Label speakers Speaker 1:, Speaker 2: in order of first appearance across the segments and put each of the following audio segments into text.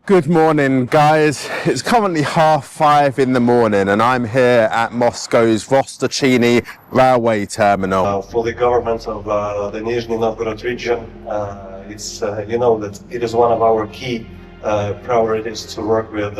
Speaker 1: Good morning, guys. It's currently 5:30 in the morning and I'm here at Moscow's Vostochny railway terminal.
Speaker 2: For the government of the Nizhny Novgorod region, it's you know that it is one of our key priorities to work with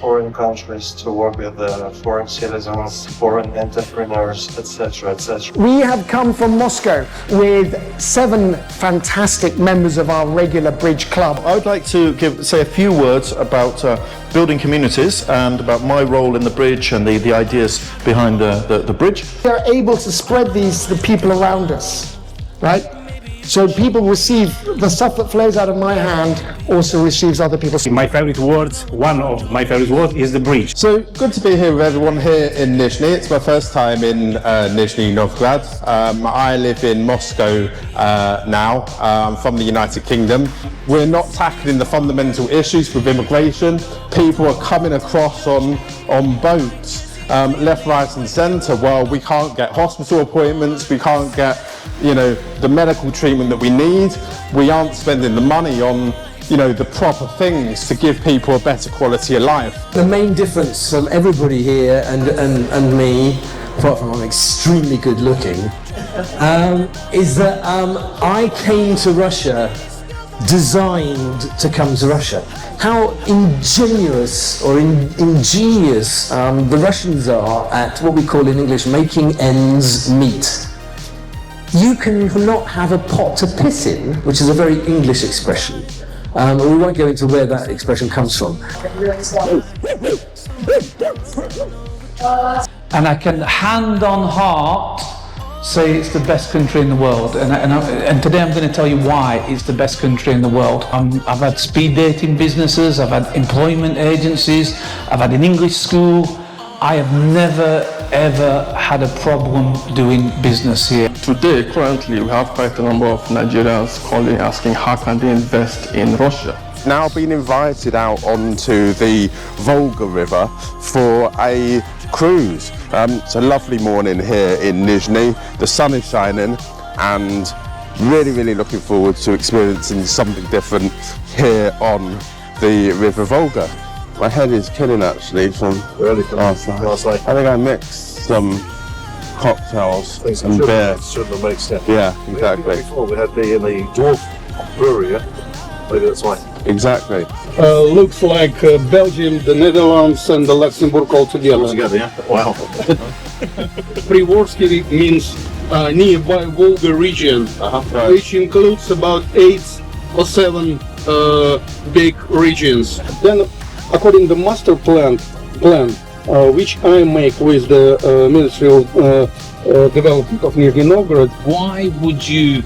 Speaker 2: foreign countries, to work with foreign citizens, foreign entrepreneurs, etc., etc.
Speaker 3: We have come from Moscow with 7 fantastic members of our regular Bridge Club.
Speaker 4: I would like to say a few words about building communities and about my role in the Bridge and the ideas behind the Bridge.
Speaker 3: They're able to spread these to the people around us, right? So people receive the stuff that flows out of my hand also receives other people's.
Speaker 5: My favorite words, one of my favorite words is the bridge.
Speaker 1: So good to be here with everyone here in Nizhny. It's my first time in Nizhny Novgorod. I live in Moscow now. I'm from the United Kingdom. We're not tackling the fundamental issues with immigration. People are coming across on boats. Left, right and centre. Well, we can't get hospital appointments, we can't get, the medical treatment that we need. We aren't spending the money on, the proper things to give people a better quality of life.
Speaker 6: The main difference from everybody here and me, apart from I'm extremely good looking, is that I came to Russia designed to come to Russia. How ingenious or ingenious the Russians are at what we call in English making ends meet. You cannot have a pot to piss in, which is a very English expression. We won't go into where that expression comes from.
Speaker 7: And I can hand on heart say it's the best country in the world, and today I'm going to tell you why it's the best country in the world. I've had speed dating businesses, I've had employment agencies, I've had an English school. I have never ever had a problem doing business here.
Speaker 8: Today, currently, we have quite a number of Nigerians calling, asking how can they invest in Russia.
Speaker 1: Now been invited out onto the Volga River for a cruise. It's a lovely morning here in Nizhny. The sun is shining and really looking forward to experiencing something different here on the River Volga. My head is killing actually from last night. I think I mixed some cocktails and beer.
Speaker 9: Shouldn't have mixed it.
Speaker 1: Yeah, exactly.
Speaker 9: Before we had the in the dwarf brewery, maybe that's why.
Speaker 1: Exactly.
Speaker 10: Looks like Belgium, the Netherlands and the Luxembourg all together.
Speaker 9: Yeah? Wow.
Speaker 10: Privorsky means nearby Volga region, which includes about 8 or 7 big regions. Then, according to the master plan, which I make with the Ministry of Development of Nizhny Novgorod.
Speaker 11: Why would you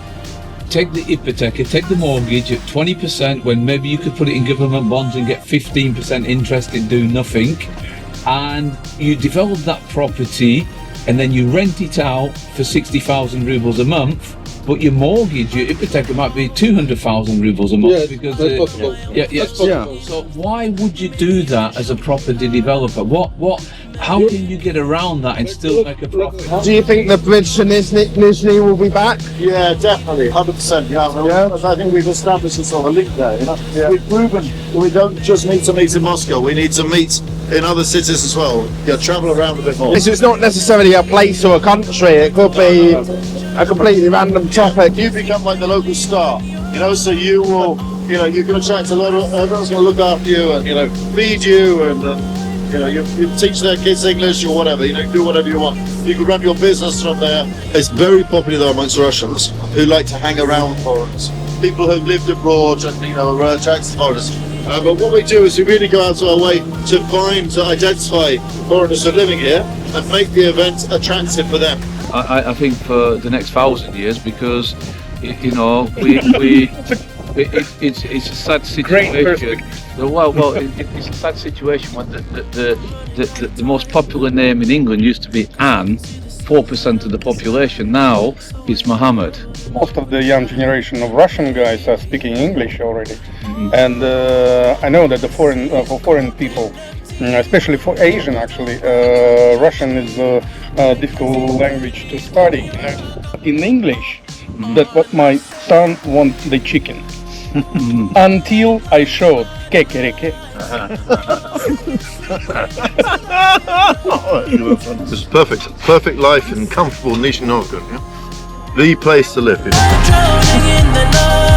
Speaker 11: take the hypothec, take the mortgage at 20% when maybe you could put it in government bonds and get 15% interest and do nothing, and you develop that property and then you rent it out for 60,000 rubles a month, but your mortgage, your hypothec, might be 200,000 rubles a month.
Speaker 10: Yes,
Speaker 11: because
Speaker 10: that's possible.
Speaker 11: That's possible. So why would you do that as a property developer? How can you get around that and still make a profit?
Speaker 1: Do you think the bridge to Nizhny will be back?
Speaker 9: Yeah, definitely, 100%. Yeah. I think we've established a sort of link there. We've proven that we don't just need to meet in Moscow. We need to meet in other cities as well. Travel around a bit more.
Speaker 1: This is not necessarily a place or a country. It could be a completely random topic.
Speaker 9: You become like the local star. So you will. You can attract a lot of. Everyone's going to look after you and feed you and. You teach their kids English or whatever, do whatever you want. You can run your business from there. It's very popular though amongst Russians who like to hang around foreigners. People who've lived abroad and, are attracted to foreigners. But what we do is we really go out of our way to identify foreigners who are living here and make the event attractive for them.
Speaker 11: I think for the next 1,000 years, because, it's a sad situation. It's a sad situation when the most popular name in England used to be Anne, 4% of the population. Now it's Mohammed.
Speaker 10: Most of the young generation of Russian guys are speaking English already, and I know that for foreign people, especially for Asian, actually, Russian is a difficult language to study. In English, that's what my son wants the chicken. until I showed kekereke.
Speaker 4: It's perfect life in comfortable Nizhny Novgorod. Yeah? The place to live.
Speaker 12: Drowning in the night.